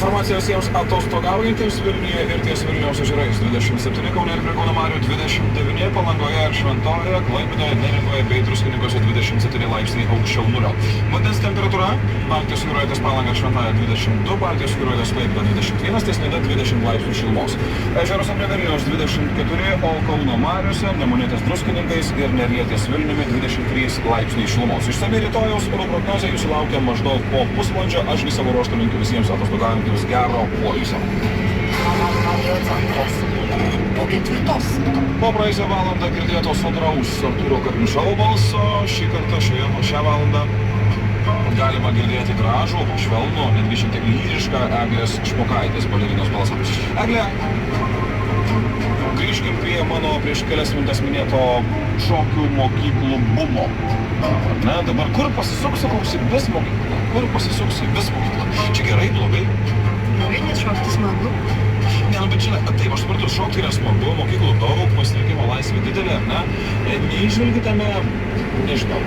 Informacija visiems atostogaujantiems Vilniuje ir ties Vilniaus ežerais. 27 Kaune ir prie Kauno marių, 29 Palangoje ir Šventojoje, Klaipėdoje, Neringoje bei Druskininkose 27 laipsniai aukščiau nulio. Vandens temperatūra Baltijos jūroje ties Palanga ir Šventojoje 22, Baltijos jūroje ties Klaipėda 21, ties Nida 20 laipsnių šilumos. Ežeruose prie Vilniaus 24, o Kauno mariuose, Nemune ties Druskininkais ir Neryje ties Vilniumi 23 laipsniai šilumos. Išsami rytojaus oro prognozė jūsų laukia maždaug po pusvalandžio. Aš gi savo ruožtu linkiu visiems atostogaujantiems gero poilsio. Po ketvirtos. Po praėjusią valandą girdėto sodraus Artūro Karnišovo balso. Šį kartą šią valandą galima girdėti gražų, švelnų, netgi šiek tiek lyrišką Eglės Špokaitės balerinos balsą. Eglė, grįžkim prie mano prieš kelias minutes minėto šokių mokyklų bumo. Ne, dabar kur pasisuksi, koks į vis mokyklą? Kur pasisuksi vis mokyklą? Čia gerai, blogai? Gerai, nes šokti smagu. Ne, nu, bet žinai, taip, aš suprantu, šokti yra smagu, mokyklų daug, pasirinkimo laisvė didelė, ne? Neįžvelgi tame, nežinau,